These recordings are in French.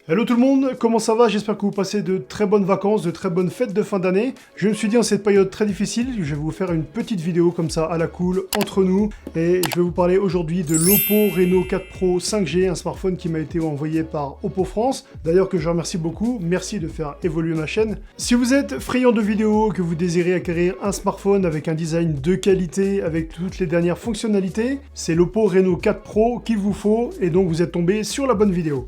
Hello tout le monde, comment ça va? J'espère que vous passez de très bonnes vacances, de très bonnes fêtes de fin d'année. Je me suis dit en cette période très difficile, je vais vous faire une petite vidéo comme ça à la cool, entre nous. Et je vais vous parler aujourd'hui de l'Oppo Reno 4 Pro 5G, un smartphone qui m'a été envoyé par Oppo France. D'ailleurs que je remercie beaucoup, merci de faire évoluer ma chaîne. Si vous êtes friand de vidéos, que vous désirez acquérir un smartphone avec un design de qualité, avec toutes les dernières fonctionnalités, c'est l'Oppo Reno 4 Pro qu'il vous faut, et donc vous êtes tombé sur la bonne vidéo.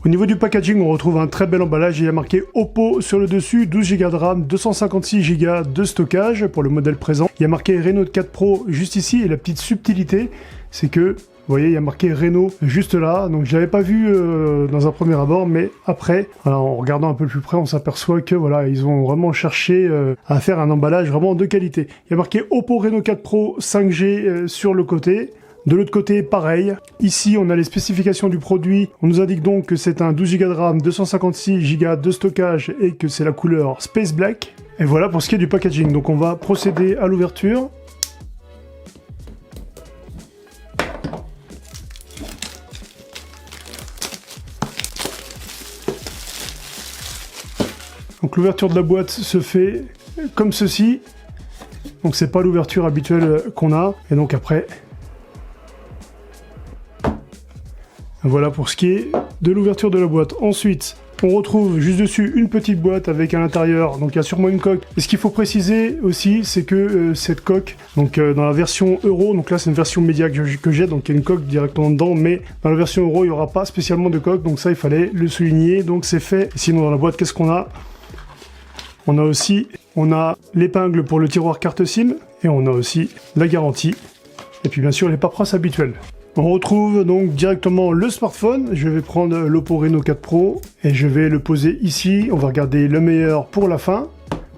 Au niveau du packaging, on retrouve un très bel emballage. Il y a marqué Oppo sur le dessus, 12 Go de RAM, 256 Go de stockage pour le modèle présent. Il y a marqué Reno 4 Pro juste ici, et la petite subtilité, c'est que, vous voyez, il y a marqué Reno juste là. Donc je l'avais pas vu dans un premier abord, mais après, voilà, en regardant un peu plus près, on s'aperçoit que voilà, ils ont vraiment cherché à faire un emballage vraiment de qualité. Il y a marqué Oppo Reno 4 Pro 5G sur le côté. De l'autre côté, pareil. Ici, on a les spécifications du produit. On nous indique donc que c'est un 12 Go de RAM, 256 Go de stockage et que c'est la couleur Space Black. Et voilà pour ce qui est du packaging. Donc on va procéder à l'ouverture. Donc l'ouverture de la boîte se fait comme ceci. Donc c'est pas l'ouverture habituelle qu'on a. Et donc après... Voilà pour ce qui est de l'ouverture de la boîte. Ensuite, on retrouve juste dessus une petite boîte avec à l'intérieur, donc il y a sûrement une coque. Et ce qu'il faut préciser aussi, c'est que cette coque, donc dans la version Euro, donc là c'est une version média que j'ai, donc il y a une coque directement dedans, mais dans la version Euro, il n'y aura pas spécialement de coque, donc ça il fallait le souligner, donc c'est fait. Et sinon dans la boîte, qu'est-ce qu'on a? On a l'épingle pour le tiroir carte SIM, et on a aussi la garantie, et puis bien sûr les paperasses habituelles. On retrouve donc directement le smartphone. Je vais prendre l'Oppo Reno 4 Pro et je vais le poser ici. On va regarder le meilleur pour la fin.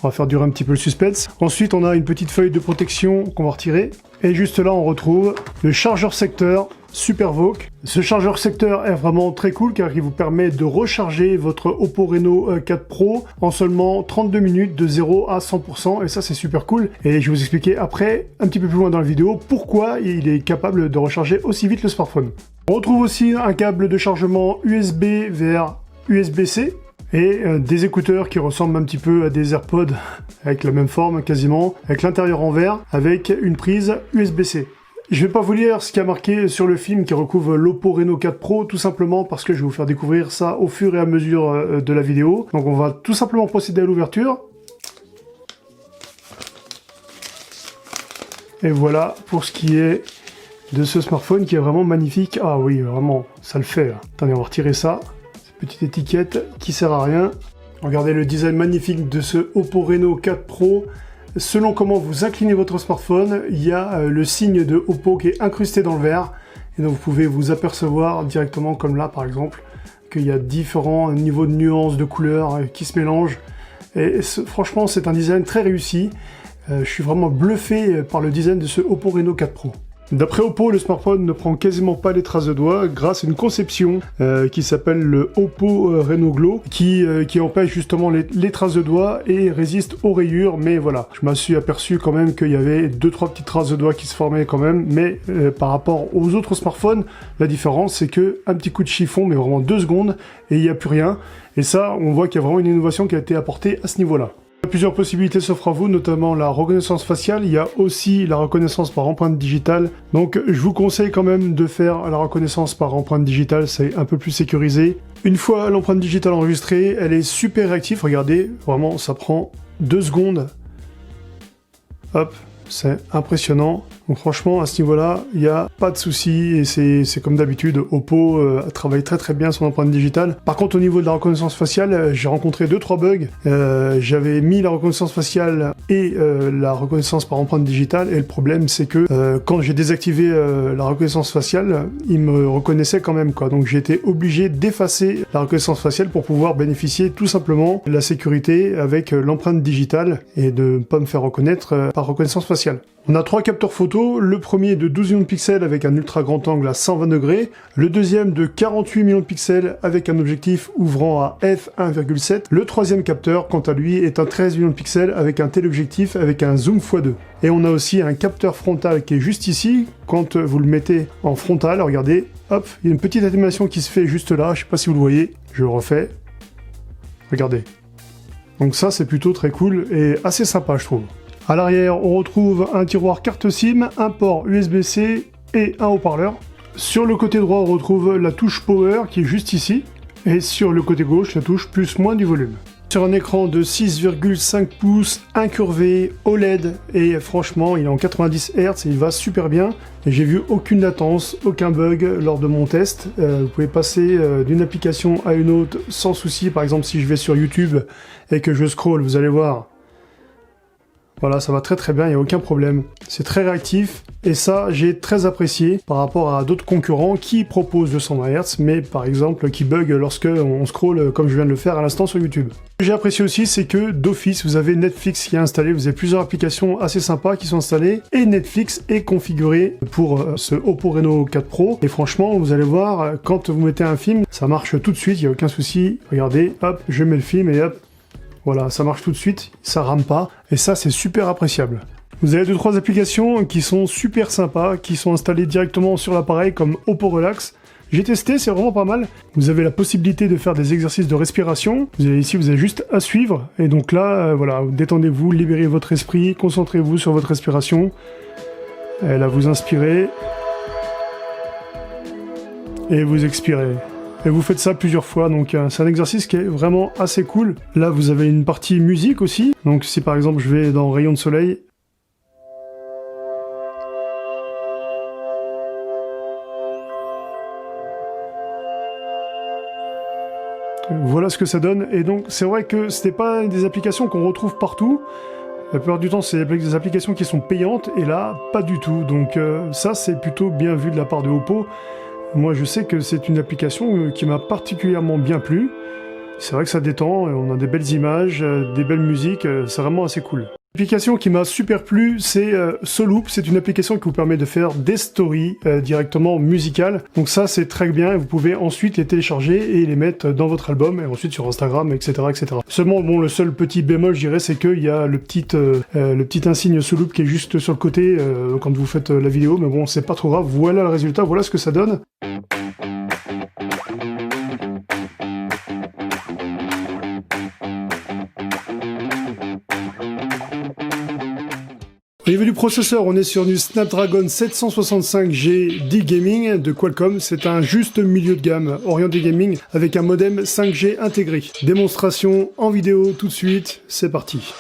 On va faire durer un petit peu le suspense. Ensuite, on a une petite feuille de protection qu'on va retirer. Et juste là, on retrouve le chargeur secteur SuperVOOC. Ce chargeur secteur est vraiment très cool car il vous permet de recharger votre Oppo Reno 4 Pro en seulement 32 minutes de 0 à 100%, et ça c'est super cool. Et je vais vous expliquer après, un petit peu plus loin dans la vidéo, pourquoi il est capable de recharger aussi vite le smartphone. On retrouve aussi un câble de chargement USB vers USB-C et des écouteurs qui ressemblent un petit peu à des AirPods avec la même forme quasiment, avec l'intérieur en verre, avec une prise USB-C. Je vais pas vous lire ce qu'il y a marqué sur le film qui recouvre l'Oppo Reno 4 Pro, tout simplement parce que je vais vous faire découvrir ça au fur et à mesure de la vidéo. Donc on va tout simplement procéder à l'ouverture. Et voilà pour ce qui est de ce smartphone qui est vraiment magnifique. Ah oui, vraiment, ça le fait. Attendez, on va retirer ça. Cette petite étiquette qui sert à rien. Regardez le design magnifique de ce Oppo Reno 4 Pro. Selon comment vous inclinez votre smartphone, il y a le signe de Oppo qui est incrusté dans le verre. Et donc vous pouvez vous apercevoir directement, comme là par exemple, qu'il y a différents niveaux de nuances, de couleurs qui se mélangent. Et franchement, c'est un design très réussi. Je suis vraiment bluffé par le design de ce Oppo Reno 4 Pro. D'après Oppo, le smartphone ne prend quasiment pas les traces de doigts grâce à une conception qui s'appelle le Oppo Reno Glow qui empêche justement les traces de doigts et résiste aux rayures. Mais voilà, je me suis aperçu quand même qu'il y avait 2-3 petites traces de doigts qui se formaient quand même. Mais par rapport aux autres smartphones, la différence c'est que un petit coup de chiffon, mais vraiment 2 secondes, et il n'y a plus rien. Et ça, on voit qu'il y a vraiment une innovation qui a été apportée à ce niveau-là. Plusieurs possibilités s'offrent à vous, notamment la reconnaissance faciale. Il y a aussi la reconnaissance par empreinte digitale. Donc je vous conseille quand même de faire la reconnaissance par empreinte digitale, c'est un peu plus sécurisé. Une fois l'empreinte digitale enregistrée, elle est super réactive. Regardez, vraiment ça prend 2 secondes. Hop, c'est impressionnant. Donc franchement, à ce niveau-là, il n'y a pas de souci et c'est comme d'habitude, Oppo travaille très bien son empreinte digitale. Par contre, au niveau de la reconnaissance faciale, j'ai rencontré 2-3 bugs. J'avais mis la reconnaissance faciale et la reconnaissance par empreinte digitale, et le problème c'est que quand j'ai désactivé la reconnaissance faciale, il me reconnaissait quand même, quoi. Donc j'ai été obligé d'effacer la reconnaissance faciale pour pouvoir bénéficier tout simplement de la sécurité avec l'empreinte digitale et de ne pas me faire reconnaître par reconnaissance faciale. On a 3 capteurs photo, le premier de 12 millions de pixels avec un ultra grand angle à 120 degrés, le deuxième de 48 millions de pixels avec un objectif ouvrant à f1,7, le troisième capteur quant à lui est un 13 millions de pixels avec un téléobjectif avec un zoom x2. Et on a aussi un capteur frontal qui est juste ici, quand vous le mettez en frontal, regardez, hop, il y a une petite animation qui se fait juste là, je sais pas si vous le voyez, je le refais, regardez. Donc ça c'est plutôt très cool et assez sympa je trouve. À l'arrière, on retrouve un tiroir carte SIM, un port USB-C et un haut-parleur. Sur le côté droit, on retrouve la touche Power qui est juste ici. Et sur le côté gauche, la touche plus-moins du volume. Sur un écran de 6,5 pouces, incurvé, OLED, et franchement, il est en 90 Hz et il va super bien. Et j'ai vu aucune latence, aucun bug lors de mon test. Vous pouvez passer d'une application à une autre sans souci. Par exemple, si je vais sur YouTube et que je scroll, vous allez voir. Voilà, ça va très très bien, il n'y a aucun problème. C'est très réactif, et ça, j'ai très apprécié par rapport à d'autres concurrents qui proposent le 120 Hz, mais par exemple qui bug lorsque on scrolle comme je viens de le faire à l'instant sur YouTube. Ce que j'ai apprécié aussi, c'est que d'office, vous avez Netflix qui est installé, vous avez plusieurs applications assez sympas qui sont installées, et Netflix est configuré pour ce Oppo Reno 4 Pro, et franchement, vous allez voir, quand vous mettez un film, ça marche tout de suite, il n'y a aucun souci. Regardez, hop, je mets le film, et hop, voilà, ça marche tout de suite, ça rame pas, et ça c'est super appréciable. Vous avez 2-3 applications qui sont super sympas, qui sont installées directement sur l'appareil comme Oppo Relax. J'ai testé, c'est vraiment pas mal. Vous avez la possibilité de faire des exercices de respiration. Vous avez ici, vous avez juste à suivre, et donc là, voilà, détendez-vous, libérez votre esprit, concentrez-vous sur votre respiration. Et là, vous inspirez, et vous expirez. Et vous faites ça plusieurs fois, donc c'est un exercice qui est vraiment assez cool. Là, vous avez une partie musique aussi. Donc si par exemple je vais dans Rayon de soleil, voilà ce que ça donne. Et donc c'est vrai que ce n'est pas des applications qu'on retrouve partout. La plupart du temps, c'est des applications qui sont payantes, et là, pas du tout. Donc ça, c'est plutôt bien vu de la part de Oppo. Moi, je sais que c'est une application qui m'a particulièrement bien plu. C'est vrai que ça détend, on a des belles images, des belles musiques, c'est vraiment assez cool. L'application qui m'a super plu, c'est Soloop. C'est une application qui vous permet de faire des stories directement musicales. Donc ça, c'est très bien, et vous pouvez ensuite les télécharger et les mettre dans votre album, et ensuite sur Instagram, etc. etc. Seulement, bon, le seul petit bémol, je dirais, c'est qu'il y a le petit insigne Soloop qui est juste sur le côté quand vous faites la vidéo, mais bon, c'est pas trop grave. Voilà le résultat, voilà ce que ça donne. Au niveau du processeur, on est sur du Snapdragon 765G 10 Gaming de Qualcomm. C'est un juste milieu de gamme orienté gaming avec un modem 5G intégré. Démonstration en vidéo tout de suite, c'est parti.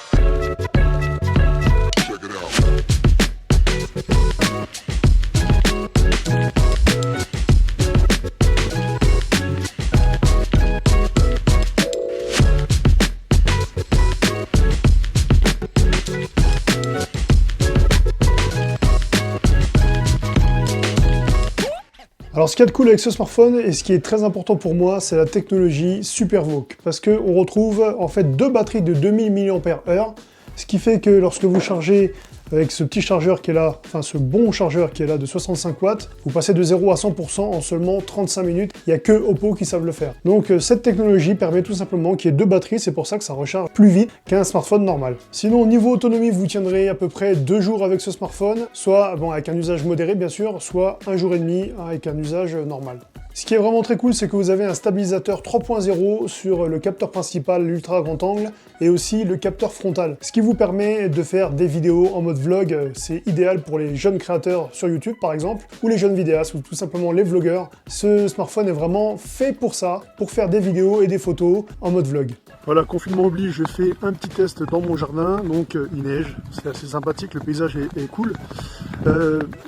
Alors ce qu'il y a de cool avec ce smartphone, et ce qui est très important pour moi, c'est la technologie SuperVOOC, parce qu'on retrouve en fait 2 batteries de 2000 mAh, ce qui fait que lorsque vous chargez avec ce petit chargeur qui est là, enfin ce bon chargeur qui est là de 65 watts, vous passez de 0 à 100% en seulement 35 minutes. Il n'y a que Oppo qui savent le faire. Donc cette technologie permet tout simplement qu'il y ait 2 batteries, c'est pour ça que ça recharge plus vite qu'un smartphone normal. Sinon, au niveau autonomie, vous tiendrez à peu près 2 jours avec ce smartphone, soit bon, avec un usage modéré bien sûr, soit 1 jour et demi avec un usage normal. Ce qui est vraiment très cool, c'est que vous avez un stabilisateur 3.0 sur le capteur principal, l'ultra grand angle, et aussi le capteur frontal. Ce qui vous permet de faire des vidéos en mode vlog. C'est idéal pour les jeunes créateurs sur YouTube par exemple, ou les jeunes vidéastes, ou tout simplement les vlogueurs. Ce smartphone est vraiment fait pour ça, pour faire des vidéos et des photos en mode vlog. Voilà, confinement oblige, je fais un petit test dans mon jardin, donc il neige, c'est assez sympathique, le paysage est cool.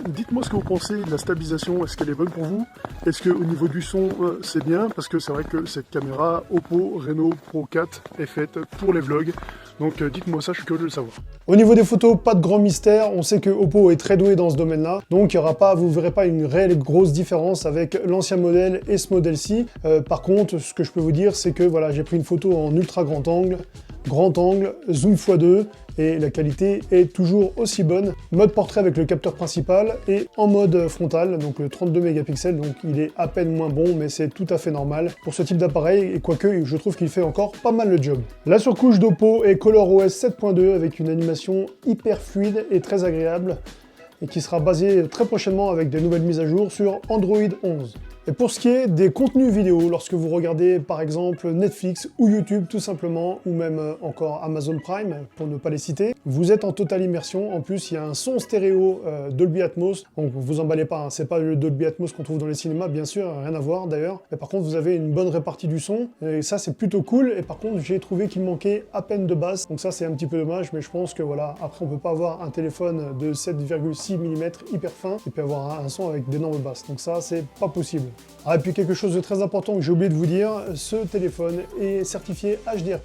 Dites-moi ce que vous pensez de la stabilisation, est-ce qu'elle est bonne pour vous? Est-ce qu'au niveau du son, c'est bien? Parce que c'est vrai que cette caméra Oppo Reno Pro 4 est faite pour les vlogs, donc dites-moi ça, je suis curieux de le savoir. Au niveau des photos, pas de grand mystère, on sait que Oppo est très doué dans ce domaine-là, donc il y aura pas, vous verrez pas une réelle grosse différence avec l'ancien modèle et ce modèle-ci. Par contre, ce que je peux vous dire, c'est que voilà, j'ai pris une photo en ultra grand angle, zoom x2, et la qualité est toujours aussi bonne. Mode portrait avec le capteur principal et en mode frontal, donc 32 mégapixels, donc il est à peine moins bon, mais c'est tout à fait normal pour ce type d'appareil, et quoique je trouve qu'il fait encore pas mal le job. La surcouche d'Oppo est ColorOS 7.2 avec une animation hyper fluide et très agréable, et qui sera basée très prochainement avec des nouvelles mises à jour sur Android 11. Et pour ce qui est des contenus vidéo, lorsque vous regardez par exemple Netflix ou YouTube tout simplement, ou même encore Amazon Prime, pour ne pas les citer, vous êtes en totale immersion. En plus, il y a un son stéréo Dolby Atmos, donc vous emballez pas, hein, c'est pas le Dolby Atmos qu'on trouve dans les cinémas, bien sûr, rien à voir d'ailleurs, mais par contre vous avez une bonne répartie du son, et ça c'est plutôt cool. Et par contre, j'ai trouvé qu'il manquait à peine de basse, donc ça c'est un petit peu dommage, mais je pense que voilà, après on peut pas avoir un téléphone de 7,6 mm hyper fin, et puis avoir un son avec d'énormes basses, donc ça c'est pas possible. Ah, et puis quelque chose de très important que j'ai oublié de vous dire, ce téléphone est certifié HDR+.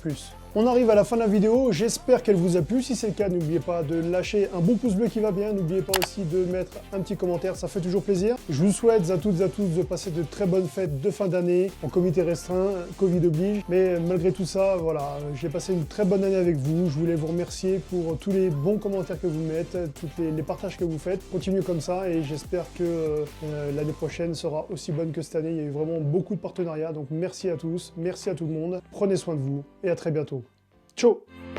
On arrive à la fin de la vidéo, j'espère qu'elle vous a plu. Si c'est le cas, n'oubliez pas de lâcher un bon pouce bleu qui va bien, n'oubliez pas aussi de mettre un petit commentaire, ça fait toujours plaisir. Je vous souhaite à toutes et à tous de passer de très bonnes fêtes de fin d'année, en comité restreint, Covid oblige, mais malgré tout ça, voilà, j'ai passé une très bonne année avec vous. Je voulais vous remercier pour tous les bons commentaires que vous mettez, tous les partages que vous faites. Continuez comme ça et j'espère que l'année prochaine sera aussi bonne que cette année. Il y a eu vraiment beaucoup de partenariats, donc merci à tous, merci à tout le monde, prenez soin de vous et à très bientôt. Ciao!